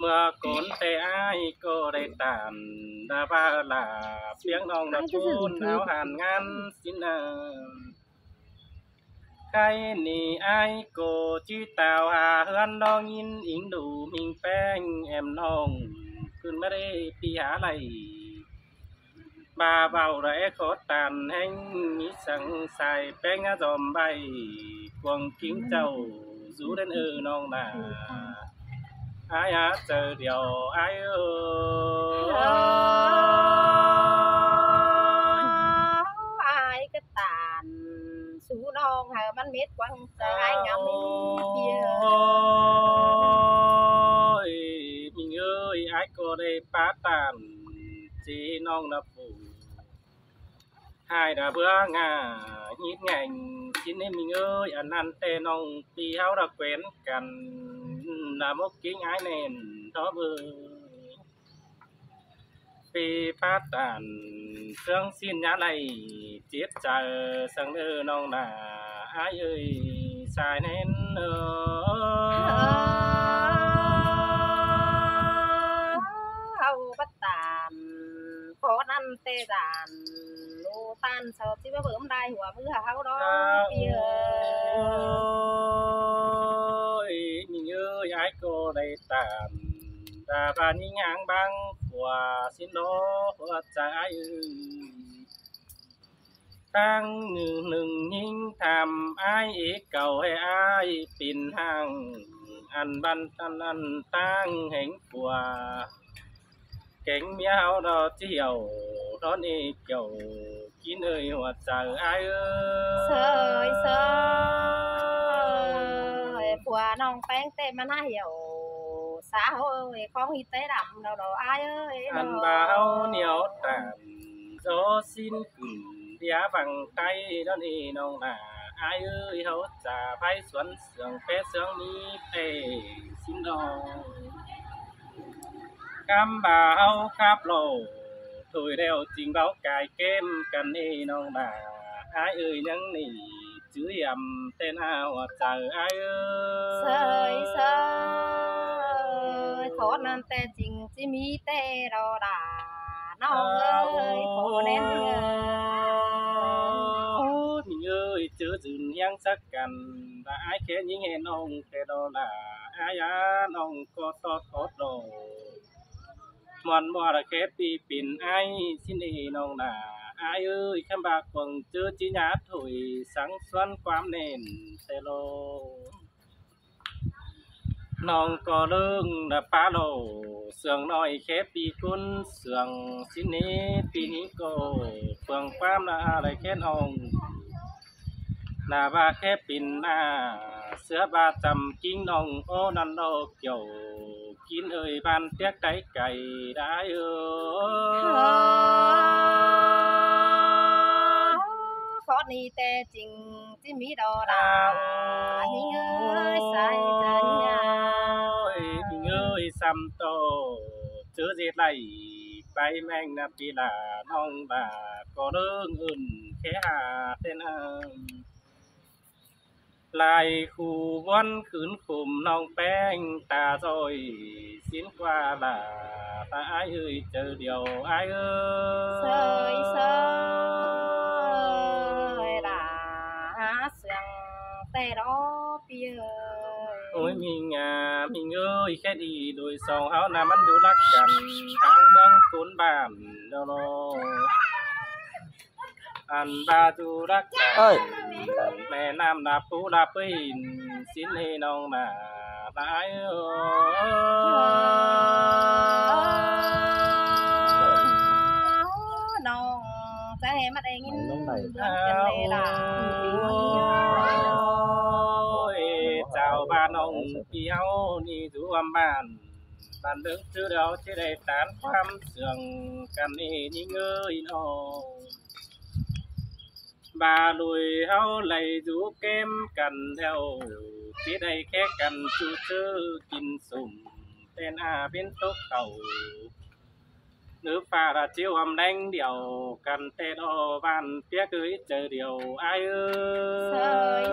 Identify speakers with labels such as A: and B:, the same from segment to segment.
A: เมื่อก่อนแต่อ้ายก็ได้ตามดาว่าลาเพียงน้องนับปูนเอาหานงานสินะใครนี่อ้ายก็จิตาวหาเฮือนน้องยินอิงดูมิงแป้งแอมน้องขึ้นมาได้ปีหาไหลบาเบาได้ขอตานแห่งมีสังสายแป้งจอมใบกวงกิ้งเจ้าสู่ดันน้องนาอายเจอเดียวอาย
B: อายก็ตานสู่น้องหามันเม็ดกวางใจอายงามมีเพีย
A: มิงเอ้ยอายก็ได้ปาตานจีน้องนับปูหายดาเบื่องาฮิดแง่งกินให้มิงเอ้ยอันนั้นแต่น้องปีเฮาดอกแขวนกันนามกกิ้งอ้ายแน่นทอเบิ่ปีปาตานเครื่องสิ้นยาไหลเจ็บใจสังน้องนาอายเอ้ยสายแน่น
B: เฮาปตานขอนั้นแต่ดานโลตันเซาสิว่าเบิ่มได้หัวมือเฮาดอกเปีย
A: มิงเอ้ยอายก็ได้ตามตาบานิยางบางกว่าสินโลหัวใจตั้งหนึ่งยิ่งทำอ้ายเอกเก่าให้อ้ายปิ่นห่างอันบันตันอันตั้งแห่งกว่าเก่งเมียเฮาดอเจียวตอนนี้เกี่ยวกินเอ้ยหัวใจอ้าย
B: เสยผัวน้องแป้งเต้มันหาเหี่ยวสาวเอ้ยของอีเต้ดำดอกอายเอ้ย
A: อันบ่าวเหนียวตามโซสิ้นขึ้นเดียบังไตดอนนี้น้องนาอายเอ้ยเฮาจะไปสวนเสืองแปเสืองนี้เปสินดอกำบ่าวครับโลถุยแล้วจริงเว้ากายเกมกันนี่น้องนาอายเอ้ยยังนี่จื้อยำเต้นเอาหัวใจอายเอ้
B: ยขอนั้นแต่จริงสิมีแต่ดอดาน้องเอ้ยขอแน่น
A: มิงเอ้ยเจอจืนยังสักกันแต่อายแค่ยิงให้น้องแต่ดอลาอายน้องก็ตอดโดมันบ่ละแค่ปีปิ่นไอ้สินี่น้องนาอายเอ้ยคำบากคงเจอจิญาถุยสังสวนความเน่นเตโลน้องก็เลิงนะปาโลเสืองน้อยแค่ปีกุนเสืองสินี้ปีนี้ก็เฟืองความละอะไรแค่น้องนาว่าแค่ปิ่นนาเสือบาจำกิ้งน้องโอนันโลเกี่ยวกินเอ่ยบ้านเตี้ยไก่ได้
B: ขอนี้แต่จริงสิมีดอดาวหิงเอ้ยใส่จัญญา
A: หิงเอ้ยซ้ำโตเจอเจ็ดไหลไปแมงนาปีลาน้องบาก็เรื่องอื่นแค่หาเต้นลายคู่วันขืนขุมน้องแป้งตาซอยสิ้นกว่าลาตาอายเอ้ยเจอเดียวอาย
B: เสยล่ะเสียงแต่รอเปีย
A: โอ้ยมิงมิงเอ้ยแค่ดีโดยสองเฮาน่ะมันอยู่รักกันทางเมืองกุนบ้านเนาะอันบาจูรักแม่น้ำนาปูลาปีนสินให้น้องมาตาย
B: น้องจะให้มันได้ยินจังได๋ล่ะ
A: เจ้าบ้านน้องพี่เฮานี่อยู่อำบ้านเดึกชื่อเดียวสิได้ตานความเสื่องกันนี่ยิงเอ้ยน้องบาลุยเฮาไหลอยู่เกมกันแถวสิได้แค่กันชื่อกินสุ่มเป็นเป็นตกเก่าหรือป่าละจิ้วอำแดงเดียวกันแต่ดอบ้านเปียกเอ้ยเจอเดียวอาย
B: เสย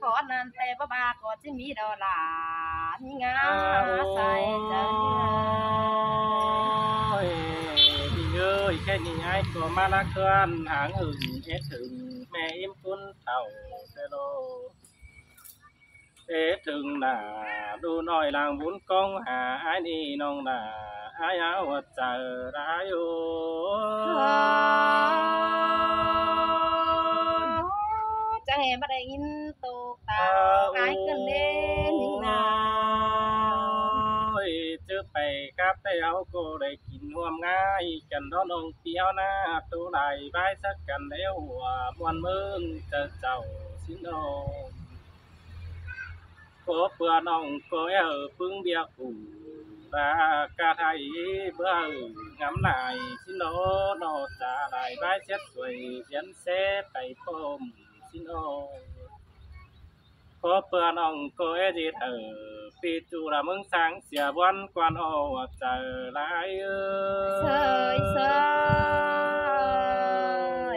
B: ขอนั้นแต่บ่บาก็สิมีดอลา นี่งาใส่ใจ
A: พี่เอ้ยแค่นี้ไอ้ก็มาละเกินหางอื่นเอ็ดถึงแม่อิ่มคุณเต่าเตโลเอ็ดถึงหน้าดูหน่อยลางบุญกองหาไอ้นี่น้องหน้าไอ้เอาใจร้ายโอ
B: จังเห็นมาได้ยินตกตาไอ้กันเล่นนิ่งนา
A: เจอไปกับแต่เอาก็ได้กินห่วมง่ายกันร้อนองเปียวหน้าตัวไหลใบสักกันแล้วหัวมวนเมืองจะเจ้าสินองก็เพื่อน้องก็พึ่งเบียกูรากาไทยเบื่องำนายสินโนนอจะไหลใบเช็ดสวยเขียนเสไปพมสินองก็เพื่อน้องก็ดีเธอปีจูละมึงสังเสียวันกวนโอเจอหลาย
B: เสยเส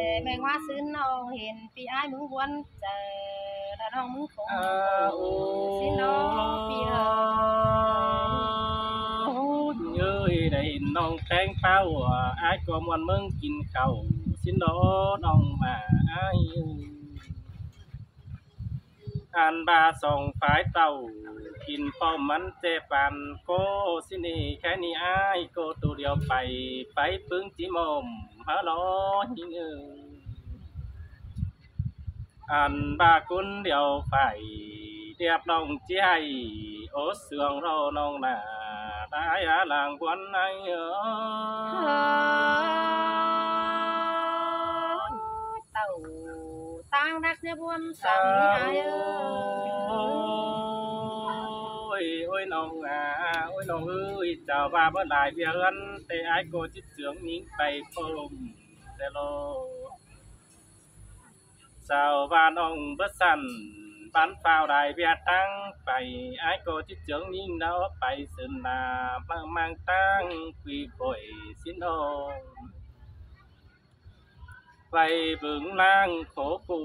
B: ยแมงว่าซื้อน้องเห็นปีอ้ายมึงวนเจอแล้วน้องมึงคงสิน้องปีเ
A: อ้ยได้น้องแตงเป้าอ้ายก็มวนมึงกินข้าวสิน้องมาอ้ายอันบาส่องฝายเต่ากินป้อมมันเจปันโกสินี่แค่นี้อ้ายโกตัวเดียวไปปึ้งจิมอมฮัลโหลหิงอันบากุนเดียวไปเรียบน้องใจโอเสืองเราน้องหน้าตายหลังควันไอ
B: เต่าตั้งรักเนี่ยบวนสั่งนี่ไอ้
A: โอ้ยน้องโอ้ยน้องเจ้าบ้าบ่ได้เบียนแต่ไอ้โกจิตเสืองนิ่งไปพมแต่โลเจ้าบ้านน้องบ่สั่นบ้านเฝ้าได้เบียตั้งไปไอ้โกจิตเสืองนิ่งเนาไปสืนนามังตั้งคุยก่อยสินองไปบึงนางโขกู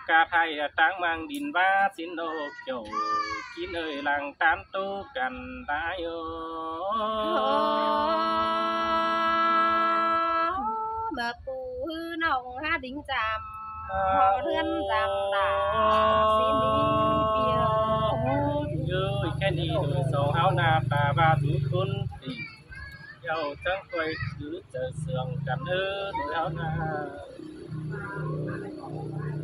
A: กาไทยตั้งมังดินว่าสินโอเกี่ยวกินหลังตามตู้กันได้
B: มาปูฮือน้องหาดิ้งจำพอเรือนจำตาสินี้เปียว
A: เยอะแค่นี้โดยสองเอาหน้าตาบาทุกคนตีเจ้าจังคอยถือเจอเสืองกันโดยเอาหน้า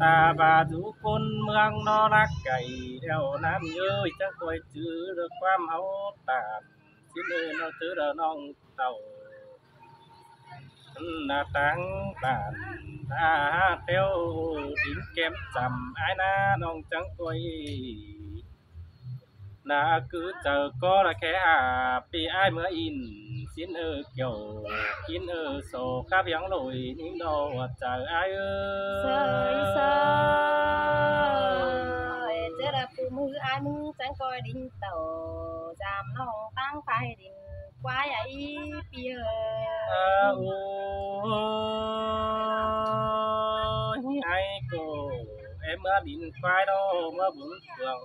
A: ตาบาทุกคนเมืองนอรักไก่เดียวน้ำเยอะจังคอยจื้อเรื่องความเอาตาสิเดินเอาถือเดินน้องเต่าหน้าตั้งตาตาเตียวดิ้งแก้มจำไอ้น้าน้องจังคอยน่าคือเจอก็ละแค่ปีไอ้เมื่ออินสินเกี่ยวกินโซข้าเพียงลอยนิ่งโดเจอไอ้
B: เสยเสยเจอละปูมือไอ้มึงจังคอยดิ้งเต่าจำน้องตั้งไฟดิ้งควายไอ้เปียว
A: โอ้ไอ้กูเอ็มเมื่อดินควายโดเมื่อบุญเฟือง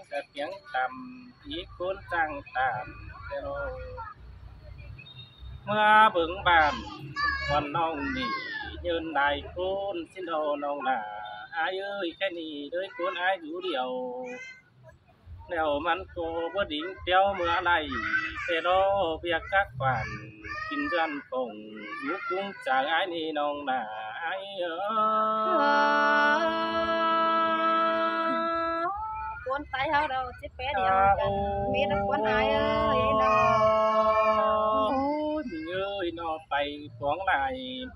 A: แต่เสียงต่ำอีกคนจังตามเตโลเมื่อเบิ่งบ้านวันน้องนี่ยืนได้คุณสินโดน้องหน้าอายแค่นี้ด้วยคุณอายอยู่เดียวแล้วมันก็บ่ดิ่งเดียวเมื่อไรเตโลเบียกกักฝันกินเดือนคงอยู่กุ้งจากอายนี่น้องหน้าอาย
B: คนตายเฮาเราสิเปเดียวกันมีแต่คนอายน้อง
A: มีนอไปขวงไหล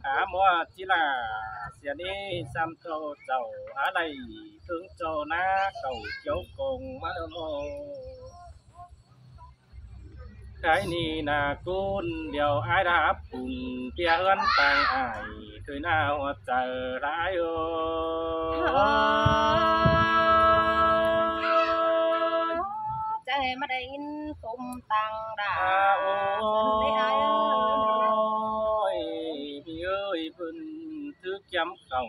A: หามัวจิลาเสียนี้ซ้ำโตเจ้าอะไรถึงโจนาเก่าเกี่ยวกงมาโลใครนี่นากุนเดี๋ยวอายรับปุ่นเปียเอินต่างอายเคยน่าหัวใจร้าย
B: จะให้มาได้ยินคมตังดาได้อาย
A: พี่เอ้ยพึ่นทึกย้ำเข่า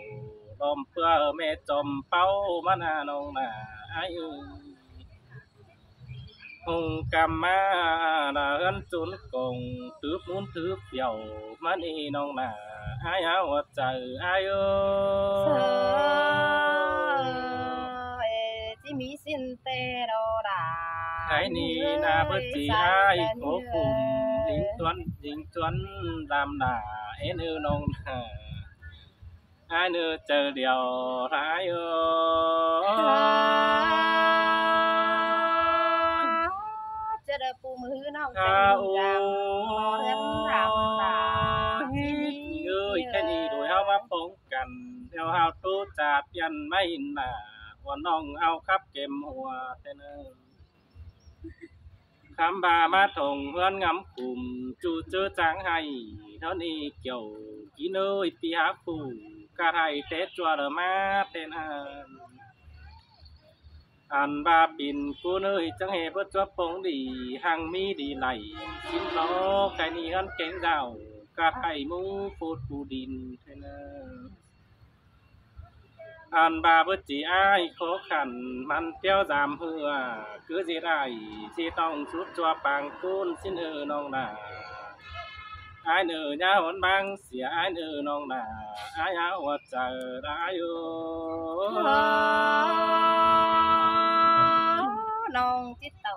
A: ลมเพื่อแม่จอมเป้ามานาน้องนาอาย hùng cầm ma là ân trốn cùng tứ muốn thứ phiểu mà đi nông là ai áo hoạt trời ai ơi
B: chỉ mi xin tê đồ đà
A: cái ni na bất chỉ ai cố cùng dính tuấn làm là én ư nông là ai nữa chờ điều ai ơi
B: จะได้ปูมือน้อง
A: à
B: จะ
A: ô
B: เรื่องราวต่าง
A: ơi cái gì đuổi hao mà phongกันtheo hao tu chạpยันไม่น่ะว่าน้องเอาครับเก็มหัวแต่เนิ่นคำบามาถงเพื่อนงำกลุ่มจูเจอจางให้เท่านี้เกี่ยวกินเอ้ยปีหาคู่กะไทยเตะจัวเดอมาเต้นอันบาบินกูเนยจังเหเพื่อจัวปงดีหังมีดีไหลกินโลไก่นี่อันเก่งเดากะไทยมูฟูดปูดินเทนอันบาเพื่อจีอ้ายโคขันมันเตี้ยวจามเหือคือสิได้สิต้องชุดจัวปางกูนสิ้นน้องนาai nở nhà hôn băng xỉa ai nở nong nà ai áo hoạt chờ ai ơi
B: น้องจิตเต่า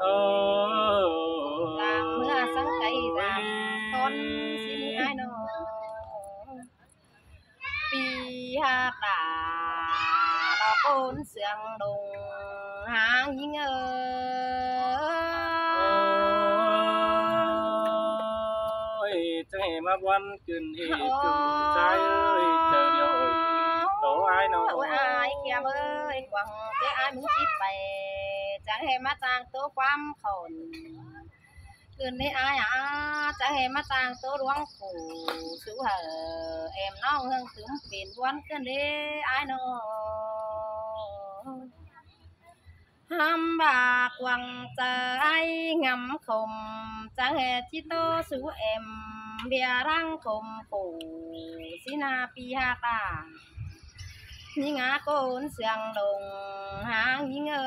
B: ตามเมื่อสังไกตามคนสิมีอ้ายน้องปีหาตาดอกโอนเสียงดงหางยิง
A: จะให้มาวันขึ้นเหตุจุใจเอ้ยเจอเดียวโตai nó
B: โอ้ยอ้ายเขียมเอ้ยกวังเจ้อ้ายมึงจิตไปจังให้มาจางตัวความคนคืนนี้อ้ายจังให้มาจางตัวดวงผู้สู้เหอเอ็มน้องเฮืองถึงเปลี่ยนวันคืนนี้อ้ายน้อง hàm bà quăng trái ngắm khùng chẳng hề chi tô sú em bia răng khùng phủ sina pi ha ta ni ngã côn xiang đồng hàng ni ngơ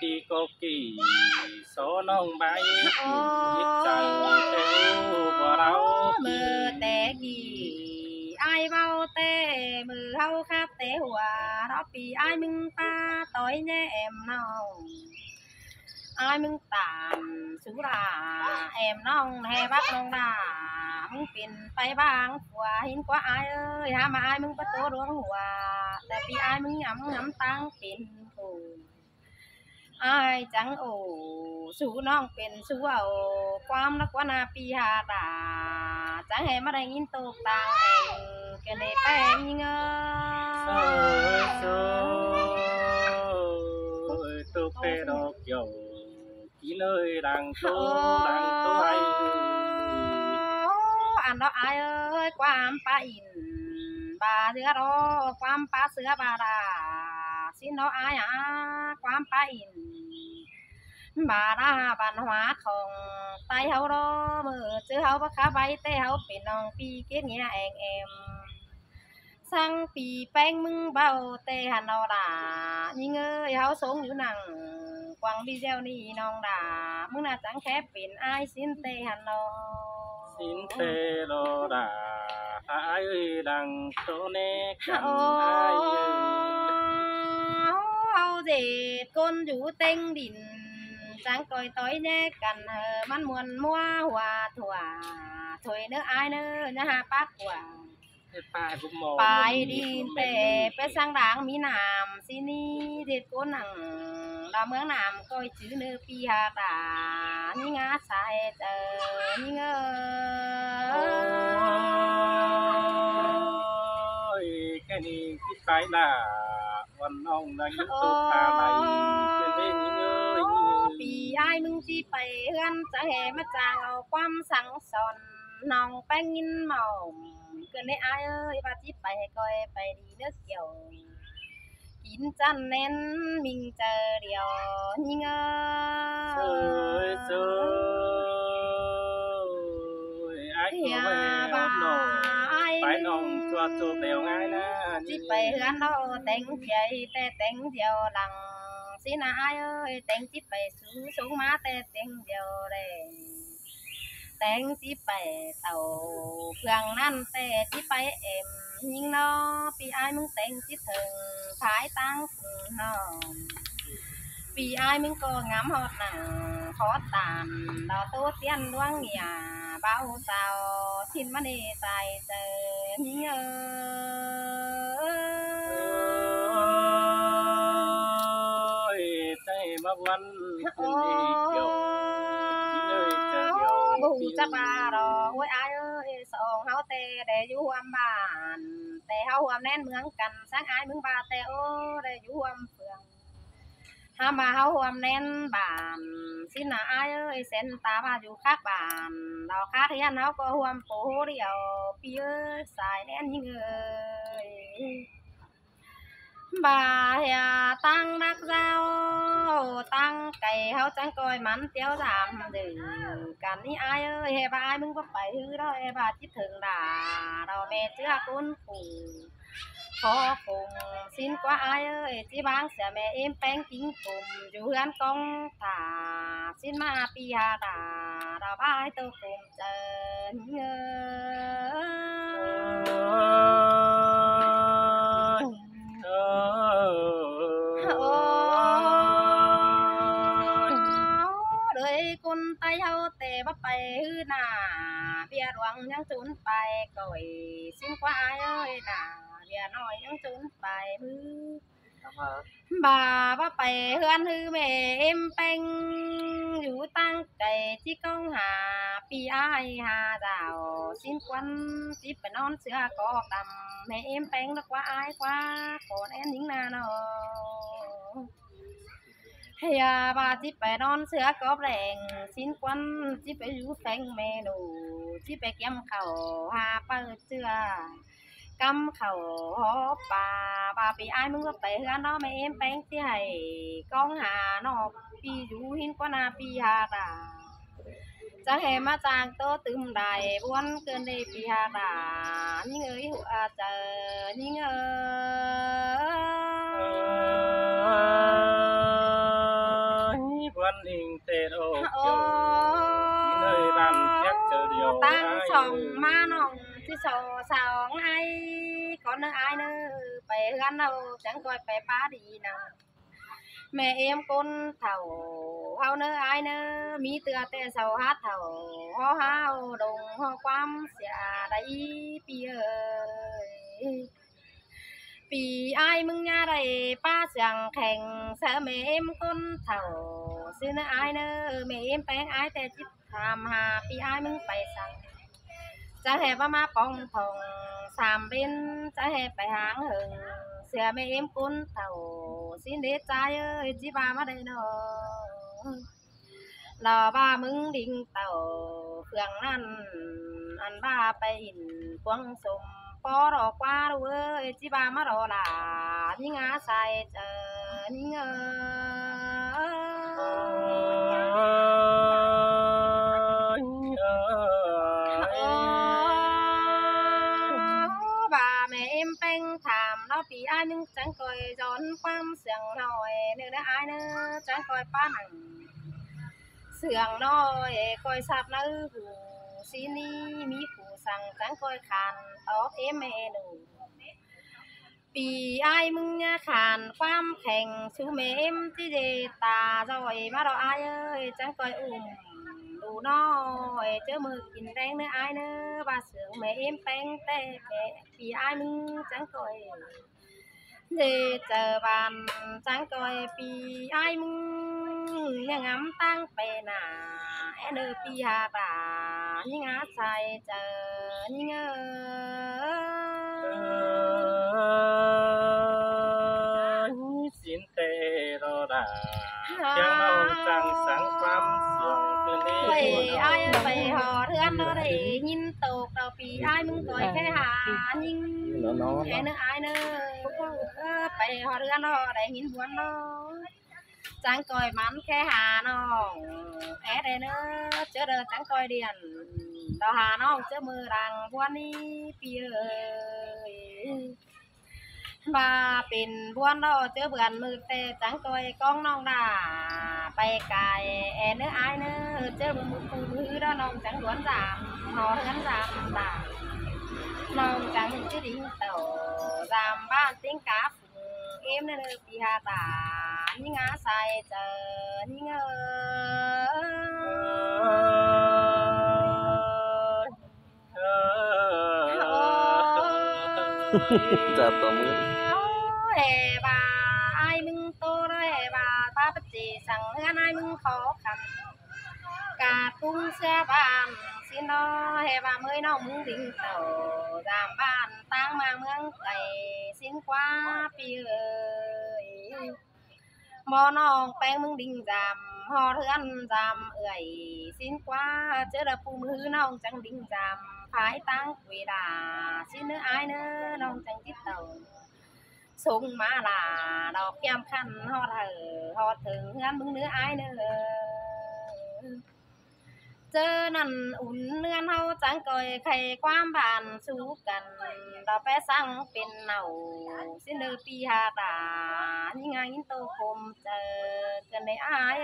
A: pi cô kỳ số nông bay biết chẳng theo bỏ đâu
B: mơ té kỳ ai bao tê mơ hâu khắp té hòa đó pi ai mừng ta tối nhé em nào ai mừng tàn sú ra em nong hè bắt nong đà mừng pin bay bang hòa hin quá ai ơi ha mà ai mừng bắt tố đuông hòaแต่ปีai mừng ngắm ngắm tăng pin phủ ai chẳng ổ sú nong pin sú ảoความรักว่านาปีหาตาchẳng hề mà đánh in tục tàng em cái này bang ngơ
A: tôi phê đó kiểu chỉ nơi đang tôi hay
B: anh đó ai ơi quam pa in bà đứa đó quam pa sữa bà đà xin nó ai quam pa in bà đà văn hóa không tay hậu đó mơ chứ hậu bắt khá bay tay hậu bị nòng pi kết nghĩa em sang pi bang mưng bao tê hà nó đà nhưng ơi hậu sống như nằng quăng video ni nong đà mưng là chẳng khép biển ai xin tê hà nó
A: xin tê lo đà ai ơi đằng tô nè cần ai
B: hậu dệt con rủ tên đỉnh sáng coi tối nhé cần mắn muôn mua hòa thỏa thôi nữa ai nữa nha ha bác quả bài đi tệ bé sang đáng mỹ nam xin đi dệt cô nằng là mướn nam coi chữ nữ pi hà tả như ngã sai chờ như ngơ
A: cái này cái phải làวันน้องนั่งอยู่ตุ๊กตาไหลเป็นเรื่องนี้เลย
B: ปีไอ้มึงจีไปเฮือนจะแห่มาจางเอาความสังสอนน้องแป้งยินเมาเกินได้ไอ้เอ้ยว่าจีไปให้ก้อยไปดีเด้อเกี่ยวกินจันเน้นมิงเจอเดียวยิงเอ้
A: ยเอ้ยไอ้ก็ไม่เอาน้องไปน้องตัว โจเตียวง่ายนะ
B: สิไปเฮือนเราแต่งใจแต่แต่งเดียวหลังสินะอ้ายเอ้ยแต่งสิไปสูงมาแต่แต่งเดียวแลแต่งสิไปเต่าเครื่องนั้นแต่สิไปเอ็มยิงน้อปีอ้ายมึงแต่งสิถึงขายตังน้อปีอ้ายมึงก็งามฮอดหนังขอตามดาวโตเตียนดวงเหี่ยเบาเศร้าสิ้นมานี่ตายเจอยิง
A: ใจมาวันคืนดีเกี่ยวที่เลยจะเดียว
B: บ่ฮู้จักว่าดอกโอ้ยอ้ายเอ้ยสองเฮาแต่ได้อยู่ร่วมบ้านแต่เฮาร่วมแน่นเมืองกันสังอ้ายมึงบาแต่โอ้ได้อยู่ร่วมเฟืองหามาเฮาร่วมแน่นบ้านสินะอ้ายเอ้ยเส้นตามาอยู่คักบ้านดอกคาเทียนเฮาก็ร่วมโปเดียวพี่เอ้ยสายแน่นยิงเอ้ยบ่าอย่าตั้งนักเจ้าตั้งไก่เฮาจังก้อยมันเตียวถามดื้อกันนี่อ้ายเอ้ยเฮบ่อ้ายมึงบ่ไปฮือดอกเฮบ่าคิดถึงด่าเราแม่เจือคุณปู่ขอคงสิ้นกว่าอ้ายเอ้ยที่บางเสียแม่เอ็มแป้งกิงกลุ่มอยู่เฮือนกองตาสิ้นมาปีหาดาเราบ้ายตัวกลุ่มเจอเอ้คนไตเฮาแต่บ่ไปฮือหน้าเบียหลวงยังจุนไปก่อยสิ้นกว่าอ้ายเอ้ยน่ะเบียน้อยยังจุนไปมือบ่าไปเฮือนฮือแม่เอ็มแป้งอยู่ตั้งใจที่กองหาปีอ้ายหาดาวสิ้นควันสิไปนอนเสือกอกดำแม่เอ็มแป้งนักว่าอ้ายกว่าโคนแอนยิงนาเนาะเฮียบาสิไปนอนเสือกอบแรงสิ้นควันสิไปอยู่แฟงเมนูสิไปเก็บข้าวหาเปิดเสือกำข้าวหอปลาบาปีอ้ายมึงก็ไปเฮือนเนาะแม่เอ็มแป้งสิให้กองหานอกปีอยู่หินกว่านาปีหาดาจะให้มาจางโตตึมได้บวนเกินได้ปีหาดายิ่งเอ้ยหัวเจอยิ่ง
A: วันอิงเตโอเกี่ยวที่เลยบ้านแจ๊กเจอเดียว
B: ตั้งสองมาน้องที่สองไอ้ก่อนเนื้อไอ้เนื้อไปเฮือนเราจังก่อยไปป้าดีนะแม่เอ็มคนเฒ่าเฮาเนื้อไอ้เนื้อมีเตือแต่เสาหาเฒ่าฮอเฮาดงฮอความเสียได้ปีเอ้ยปีอ้ายมึงย่าได้ป้าเสียงแข่งเสือแม่เอ็มคนเฒ่าซื้อเนื้ออ้ายเนื้อแม่เอ็มแป้งอ้ายแต่จิตถามหาปีอ้ายมึงไปสั่งจะให้ว่ามาปองทองสามเป็นจะให้ไปหางหึงเสือแม่เอ็มคนเฒ่าสิ้นเดชใจเอ้ยจิบามาได้เนาะรอว่ามึงดิ่งเต่าเครื่องนั้นอันบ้าไปอินพวงสมปอรอกว่าดูเอ้ยจิบามารอลายิ่งอาใส่เจอยิ่งบ่าแม่เอ็มเป็นถามเราปีอ้ายมึงจังก่อยย้อนความเสียงหน่อยเนื้ออ้ายเนื้อจังก่อยป้าหนังเสียงน้อยก่อยสับนื้อหูสีนี้มีผู้สั่งจังก่อยขานตอบเอ็มเมนูปีอ้ายมึงเนี่ยขานความแข่งชูแม่เอ็มที่เดตาจอยมาเราอ้ายเอ้ยจังก่อยดูน้อยเจอมือกินแรงเนื้ออ้ายเนื้อบาเสืองแม่เอ็มแป้งแต่แม่ปีอ้ายมึงจังก่อยเดเจอบานจังก่อยปีอ้ายมึงยังงำตั้งไปหนาแอนเดอปีหาตายิ่งอาใส่เจอยิ่ง
A: สินเตโรดายังเอาจังสังความเสียงคืนนี้
B: อ้ายไปหอเทือนเราได้ยินตกเราปีอ้ายมึงก่อยแค่หายิ่งแค่เนื้ออ้ายเนื้อไปหอเทือนเราได้ยินบวนเรา จังก้อยมันแค่หาน้องแอดเนอเจอเด้อจังก้อยเดียนดอหาน้องเจอมือรังบัวนี้ปีเอ้ยมาเป็นบัวน้อเจอเบื่อนมือแต่จังก้อยก้องน้องด่าไปไกลแอเนื้ออายเนื้อเจอมือมือด้อน้องจังล้วนสามหอเงินสามบาทน้องจังจะดิ้งเต่าสามบ้านติ้งกาฝเอ็มเนื้อปีหาตานี่งาใส่เจอนี่เง
C: จับต่อมือ
B: เฮบาไอ้มึงโตได้บาป้าปจีสั่งเงินไอ้มึงขอคำกาตุ้งเสียบ้านสินอเฮบาเมื่อยน้องมึงดิ่งเต่าตามบ้านตั้งมาเมืองไก่สินกว่าปีเอ้ยมอน้องแป้งมึงดิ่งจำหอเทือนจำเอ่ยสินกว่าเจอระปูมือน้องจังดิ่งจำภายตั้งเวลาสิเนื้ออายเนื้อน้องจังติดเต่าส่งมาลาดอกแก้มคันฮอดฮอดถึงเฮือนมึงเนื้ออายเนื้อเจอนั่นอุ่นเนื้อนเฮาจังก่อยไข่ความบานสู้กันดอกแปะสั่งเป็นเน่าสิเนื้อปีหาตานี่ไงโตคมเจอกันในอาย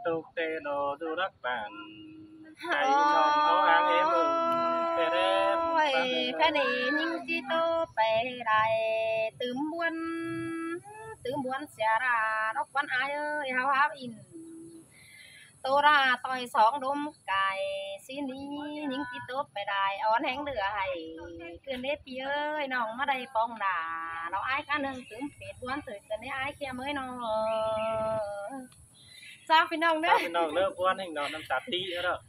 A: ตกเตโนดูรักปันใจน้องเอาอ้างเอมึงไปแรม
B: แค่นี้ยิ่งจีโตไปได้ตื่มบวนเสียราดอกวันอายเอ้ยเฮาหาอินโตราต่อยสองดมไก่สินี้ยิ่งจีโตไปได้อ่อนแห้งเหลือให้คืนนี้พี่เอ้ยน้องมาได้ปองด่าเราอายกันหนึ่งตื่มเป็ดบวนตื่นกันนี้อายเคียเมื่อยน้องจ้าพี่น้องเด้อ
A: พี่น้องเลิกบ้วนให้น้องน้ำตาตีแล้ว